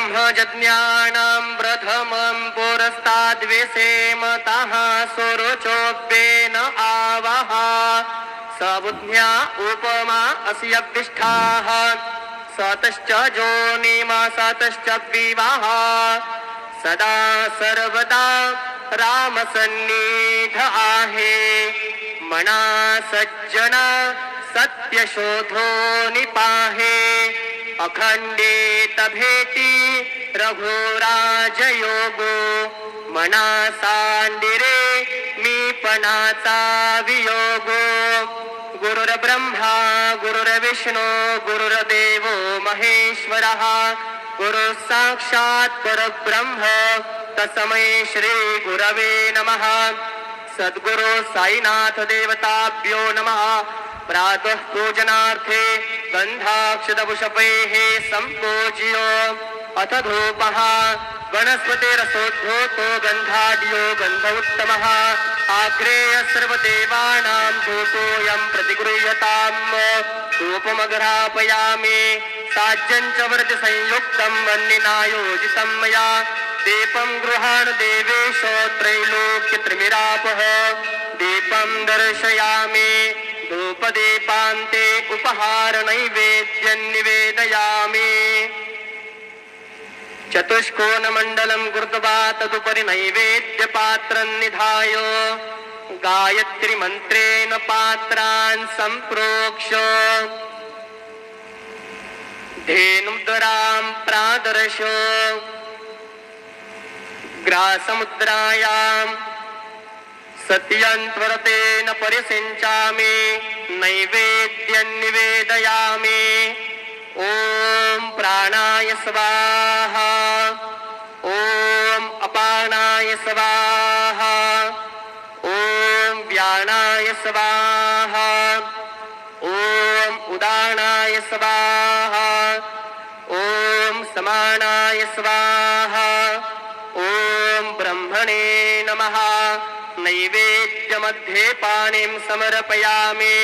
ब्रह्मजज्ञानां प्रथमं पुरस्ताद्विषेमतः सुरुचोऽप्येन आवः सबुद्ध्या उपमा अस्य विष्ठाः सतश्च जोनिमा सतश्च विवाह सदा सर्वदा रामसन्निध आहे मना सज्जना सत्यशोधो निपाहे अखंडित भेटी रघुराजयोगो मना सांडिरे मी पणाचा वियोगो गुरुर्ब्रह्मा गुरुर्विष्णू गुरुर्देवो महेश्वरः गुरु साक्षात् परब्रह्म तस्मै श्री गुरवे नमः सद्गुरु साईनाथ देवताभ्यो नमः प्रातः पूजनार्थे गन्धाक्षतपुष्पैः सम्पूज्यो अथ धूपः वनस्पतिरसोद्धूतो गन्धाढ्यो गन्ध उत्तमः आग्रेय सर्वदेवानां धूपोऽयं प्रतिगृह्यताम् धूपमग्रापयामि साज्यं च व्रतसंयुक्तं वह्निनायोजितं मया दीपं गृहाण देवेशो त्रैलोक्यत्रिमिरापः दीपं दर्शयामि धूपदीपान्ते उपहार नैवेद्यं निवेदयामि चतुष्कोणमण्डलं कृत्वा तदुपरि नैवेद्यपात्रं निधाय गायत्रीमन्त्रेण पात्रान् सम्प्रोक्ष्य धेनुद्वरां प्रादर्श्य ग्रासमुद्रायां सत्यन्त्वरतेन परिसिञ्चामि नैवेद्यं निवेदयामि ॐ प्राणाय स्वाहा ॐ अपानाय स्वाहा ॐ व्यानाय स्वाहा ॐ उदानाय स्वाहा ॐ समानाय स्वाहा ॐ ब्रह्मणे नमः नैवेद्यमध्ये पाणिं समर्पयामि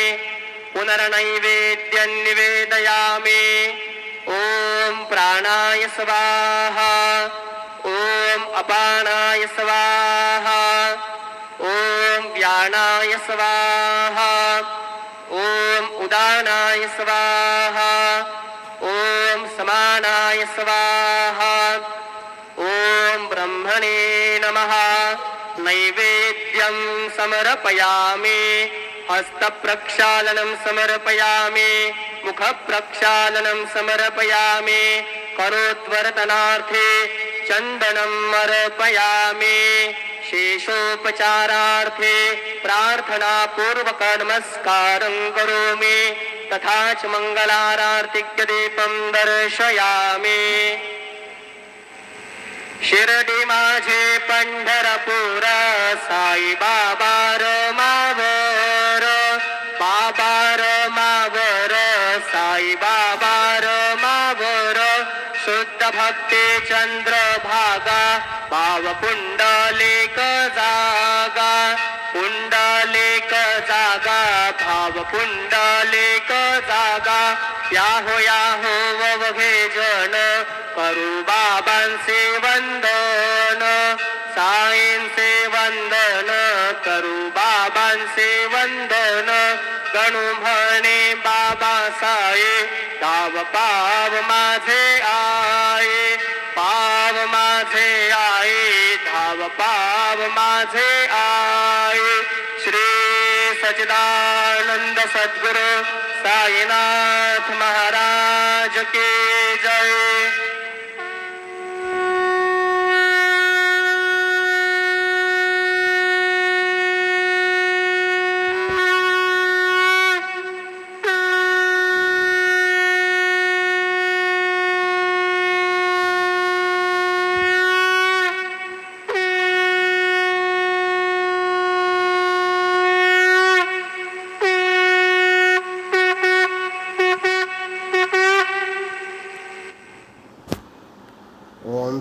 पुनर्नैवेद्यं निवेदयामि ॐ प्राणाय स्वाहा ॐ अपानाय स्वाहा ॐ व्यानाय स्वाहा ॐ उदानाय स्वाहा ॐ समानाय स्वाहा ॐ ब्रह्मणे नमः नैवेद्यं समर्पयामि हस्तप्रक्षालनं समर्पयामि मुखप्रक्षालनं समर्पयामि करोद्वर्तनार्थे चन्दनं अर्पयामि शेषोपचारार्थे प्रार्थनापूर्वक नमस्कारं करोमि तथा च मङ्गलारार्तिक्यदीपं दर्शयामि शिर्डी माझे पंढरपूर साई बाबा मावर बाबा मावर साई बाबा मावर शुद्ध भक्ती चंद्रभागा भाव पुंडलिक जागा पुंडलिक जागा भाव पुंडलिक जागा याहो याहो वघे जन करू बाबांचे वंदन साईंचे वंदन करू बाबांचे वंदन गणू म्हणे बाबा साई धाव पाव माझे आये पाव माझे आये धाव पाव माझे आये श्री सच्चिदानंद सद्गुरु साईनाथ महाराज की जय।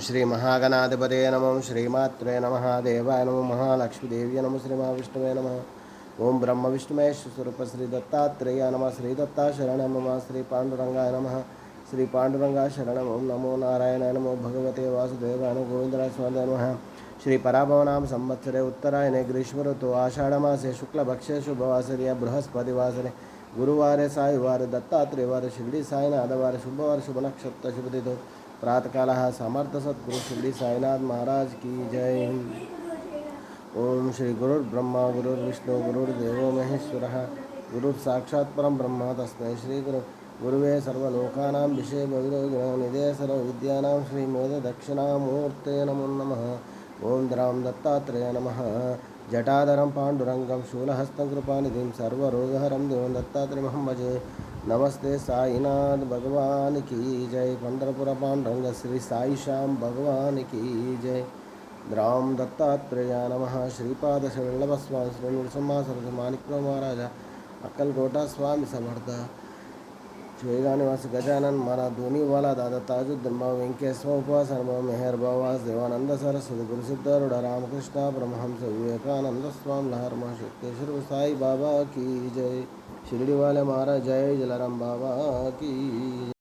श्री महागणाधिपते नमः श्रीमात्रे नमः देवाय नमः महालक्ष्मीदेव्यै नमः श्री महाविष्णवे नमः ओम ब्रह्म विष्णु महेश स्वरूप श्री दत्तात्रेय नमः श्री दत्ता शरणं मम श्री पांडुरंगाय नमः श्री पांडुरंगा शरणं ओम नमो नारायणाय नमो भगवते स्वामी नमः श्री पराभवनाम संवत्सरे उत्तरायणे ग्रीष्म ऋतु आषाढ़मासे शुक्लपक्षे शुभवासरे बृहस्पतिवासरे गुरुवारे सायुवारे दत्तात्रेयवारे शिरडी साईनाथवारे शुभवार शुभ नक्षत्र शुभ तिथो प्रातःकाल समर्थ सद्गुरु शिरडी साईनाथ महाराज की जय। ओम श्री गुरुर्ब्रह्मा गुरुर्विष्णु गुरुर्देवो महेश्वरः गुरुर्साक्षात् परं ब्रह्म तस्मै श्री गुरुवे सर्वलोकानां विषये निधे सर्वविद्यानां श्रीमोददक्षिणामूर्ते नमो नमः। ओम द्रां दत्तात्रेय नमः। जटाधरं पाण्डुरङ्गं शूलहस्तं कृपानिधिं सर्वरोगहरं देवं दत्तात्रेयमहं भजे। नमस्ते साईनाथ भगवान की जय। पंढरपुर पांडुरंग श्री साई श्याम भगवान की जय। द्राम दत्तात्रेय नमः। श्रीपाद श्रीवल्लभस्वामी श्री नृसिंह सरस्वती माणिक्य महाराजा अक्कलकोटा स्वामी समर्थ चोएगा निवास गजानन महाराज धोनी वाला दादा ताजुद्दीन बाबा वेंकटेश्वर उपासन बाबा मेहर बाबा देवानंद सरस्वती गुरु सिद्धारूढ़ रामकृष्ण परमहंस विवेकानंद स्वामी लहर महाशक्तेश्वर साई बाबा की जय। शिरडी वाले महाराज जय जलाराम बाबा की